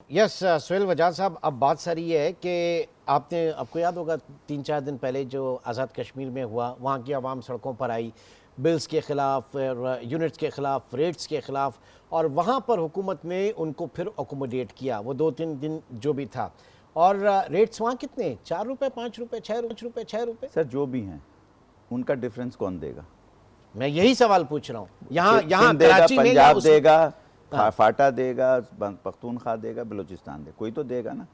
Yes Suhail वजाद साहब, अब बात सारी ये है कि आपको याद होगा 3-4 दिन पहले जो आज़ाद कश्मीर में हुआ, वहाँ की आवाम सड़कों पर आई बिल्स के ख़िलाफ़, यूनिट्स के ख़िलाफ़, रेट्स के ख़िलाफ़, और वहाँ पर हुकूमत ने उनको फिर अकोमोडेट किया वो 2-3 दिन जो भी था। और रेट्स वहाँ कितने, 4 रुपये, 5 रुपये, 6 रुपये। सर जो भी हैं उनका डिफरेंस कौन देगा? मैं यही सवाल पूछ रहा हूँ। यहाँ सिंध देगा, कराची में या पंजाब उस देगा, हाँ। फाटा देगा, पख्तूनख्वा देगा, बलूचिस्तान देगा, कोई तो देगा ना।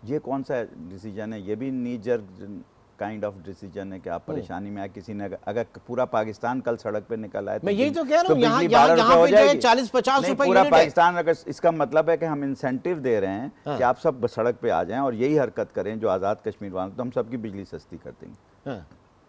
ये कौन सा डिसीजन है? ये भी नीजर काइंड ऑफ डिसीजन है कि आप परेशानी में आए। किसी ने अगर पूरा पाकिस्तान कल सड़क पे निकल आए, मैं यही तो कह रहा हूँ, यहाँ बिजली यहाँ 12 यहाँ रुपए हो पे जो है जाएगी। 40-50 रुपए पूरा यूनिट है। पाकिस्तान, अगर इसका मतलब है कि हम इंसेंटिव दे रहे हैं कि आप सब सड़क पे आ जाएं और यही हरकत करें जो आज़ाद कश्मीर वालों, तो हम सबकी बिजली सस्ती कर देंगे। हाँ।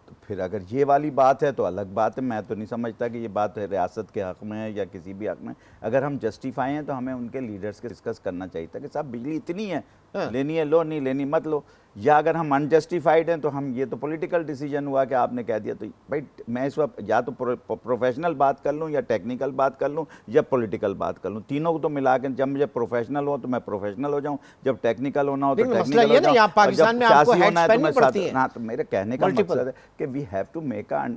तो फिर अगर ये वाली बात है तो अलग बात है। मैं तो नहीं समझता कि ये बात है रियासत के हक़ में है या किसी भी हक़ में। अगर हम जस्टिफाई हैं तो हमें उनके लीडर्स के डिस्कस करना चाहिए था कि साहब बिजली इतनी है, लेनी है लो, नहीं लेनी मत लो। या अगर हम अनजस्टिफाइड हैं तो हम, ये तो पॉलिटिकल डिसीजन हुआ कि आपने कह दिया। तो भाई मैं इस वक्त या तो प्रोफेशनल बात कर लूँ या टेक्निकल बात कर लूँ या पॉलिटिकल बात कर लूँ, तीनों को तो मिला के जब मुझे प्रोफेशनल हो तो मैं प्रोफेशनल हो जाऊँ, जब टेक्निकल होना हो तो टेक्निकल हो जाऊँ, और जब सियासी होना है तो मैं साथ। हाँ, तो मेरे कहने का मकसद है कि we have to make a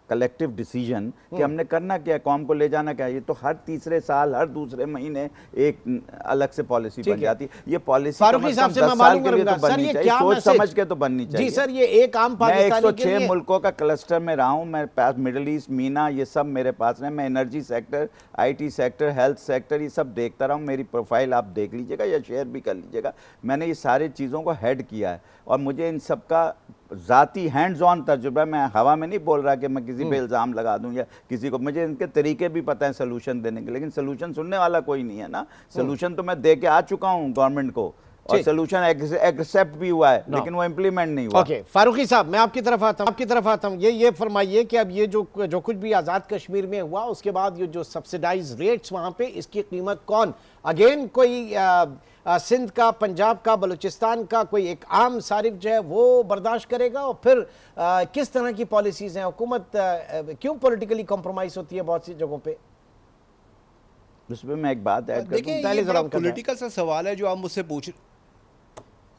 collective decision कि हमने करना क्या है, कौम को ले जाना क्या है। ये तो हर तीसरे साल, हर दूसरे महीने एक अलग से पॉलिसी बन जाती है। ये पॉलिसी फारूकी साहब से मैं 10 साल के लिए मालूम तो बननी चाहिए, सोच समझ के तो बननी चाहिए। जी सर, ये एक आम मैं पाकिस्तानी के 106 लिए मुल्कों का क्लस्टर में रहा हूँ। मैं पास मिडल ईस्ट, मीना, ये सब मेरे पास है। मैं energy sector, IT sector, health sector, ये सब देखता रहा हूँ। मेरी प्रोफाइल आप देख लीजिएगा या शेयर भी कर लीजिएगा। मैंने ये सारी चीज़ों को हेड किया है और मुझे इन सब का ज़ाती हैंड्स ऑन तजुर्बा। मैं हवा में नहीं बोल रहा कि मैं किसी पे इल्ज़ाम लगा दूं या किसी को। मुझे इनके तरीके भी पता है सोल्यूशन देने के, लेकिन सोल्यूशन सुनने वाला कोई नहीं है ना। सोल्यूशन तो मैं दे के आ चुका हूं गवर्नमेंट को और सोल्यूशन एक्सेप्ट भी हुआ है, लेकिन वो इम्प्लीमेंट नहीं हुआ। ओके फारूकी साहब, मैं आपकी तरफ आता हूं। ये फरमाइए कि अब ये जो कुछ भी आज़ाद कश्मीर में हुआ, उसके बाद ये जो सब्सिडाइज रेट्स वहां पे, इसकी कीमत कौन, अगेन कोई सिंध का, पंजाब का, बलूचिस्तान का कोई एक आम सारिफ जो है वो बर्दाश्त करेगा? और फिर किस तरह की पॉलिसीज हैं? हुकूमत क्यों पॉलिटिकली कॉम्प्रोमाइज होती है बहुत सी जगहों पे? उस पर मैं एक बात ऐड कर दूं। देखिए, ये बड़ा पॉलिटिकल सा सवाल है जो आप मुझसे पूछ,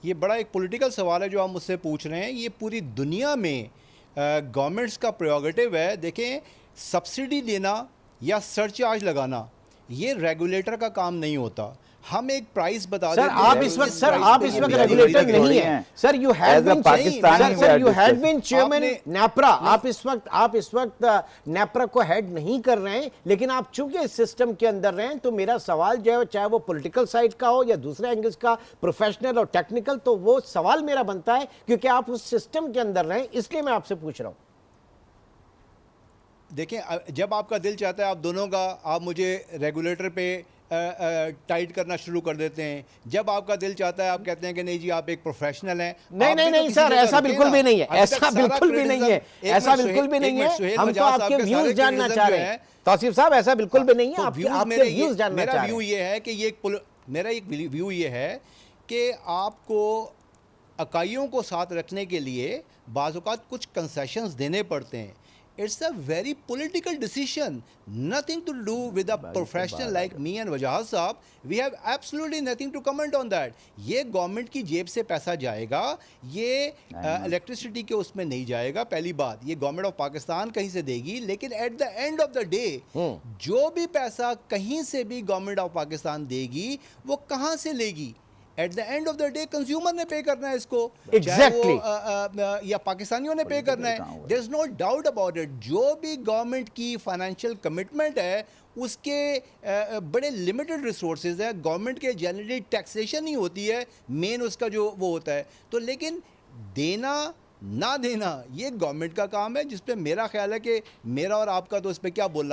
ये बड़ा एक पॉलिटिकल सवाल है जो आप मुझसे पूछ रहे हैं। ये पूरी दुनिया में गवर्नमेंट्स का प्रेरोगेटिव है। देखें, सब्सिडी देना या सरचार्ज लगाना ये रेगुलेटर का काम नहीं होता। हम एक प्राइस बता देते हैं। आप इस वक्त रेगुलेटर नहीं है sir. You had been chairman NEPRA. आप इस वक्त नेपरा को हेड नहीं कर रहे हैं, लेकिन आप चूंकि इस सिस्टम के अंदर रहे हैं, तो मेरा सवाल जो है, चाहे वो पॉलिटिकल साइड का हो या दूसरे एंगल्स का, प्रोफेशनल और टेक्निकल, तो वो सवाल मेरा बनता है क्योंकि आप उस सिस्टम के अंदर रहे, इसलिए मैं आपसे पूछ रहा हूं। देखें, जब आपका दिल चाहता है आप दोनों का, आप मुझे रेगुलेटर पे टाइट करना शुरू कर देते हैं। जब आपका दिल चाहता है आप कहते हैं कि नहीं जी आप एक प्रोफेशनल हैं। नहीं सर, ऐसा बिल्कुल भी नहीं है। ऐसा बिल्कुल भी नहीं है। ऐसा बिल्कुल भी नहीं है। हम तो आपके व्यूज जानना चाह रहे हैं तौसीफ साहब। ऐसा बिल्कुल भी नहीं है। आपके व्यूज जानना चाह रहे हैं। मेरा व्यू ये है कि मेरा एक व्यू ये है कि आपको इकाइयों को साथ रखने के लिए बाज़ औक़ात कुछ कंसेशंस देने पड़ते हैं। It's a very political decision, nothing to do with a professional like me and वजाहत साहब. We have absolutely nothing to comment on that. ये गवर्नमेंट की जेब से पैसा जाएगा, ये इलेक्ट्रिसिटी के उसमें नहीं जाएगा। पहली बात, ये गवर्नमेंट ऑफ पाकिस्तान कहीं से देगी, लेकिन at the end of the day जो भी पैसा कहीं से भी गवर्नमेंट ऑफ पाकिस्तान देगी, वो कहाँ से लेगी? At the end of the day consumer ने पे करना है इसको। Exactly. या पाकिस्तानियों ने पे करना है। There is no doubt about it. जो भी गवर्नमेंट की फाइनेंशियल कमिटमेंट है उसके बड़े लिमिटेड रिसोर्सेज है। गवर्नमेंट के जनरली टैक्सेशन ही होती है मेन उसका जो वो होता है। तो लेकिन देना ना देना ये गवर्नमेंट का काम है, जिस पे मेरा ख्याल है कि मेरा और आपका तो इस पे क्या बोलना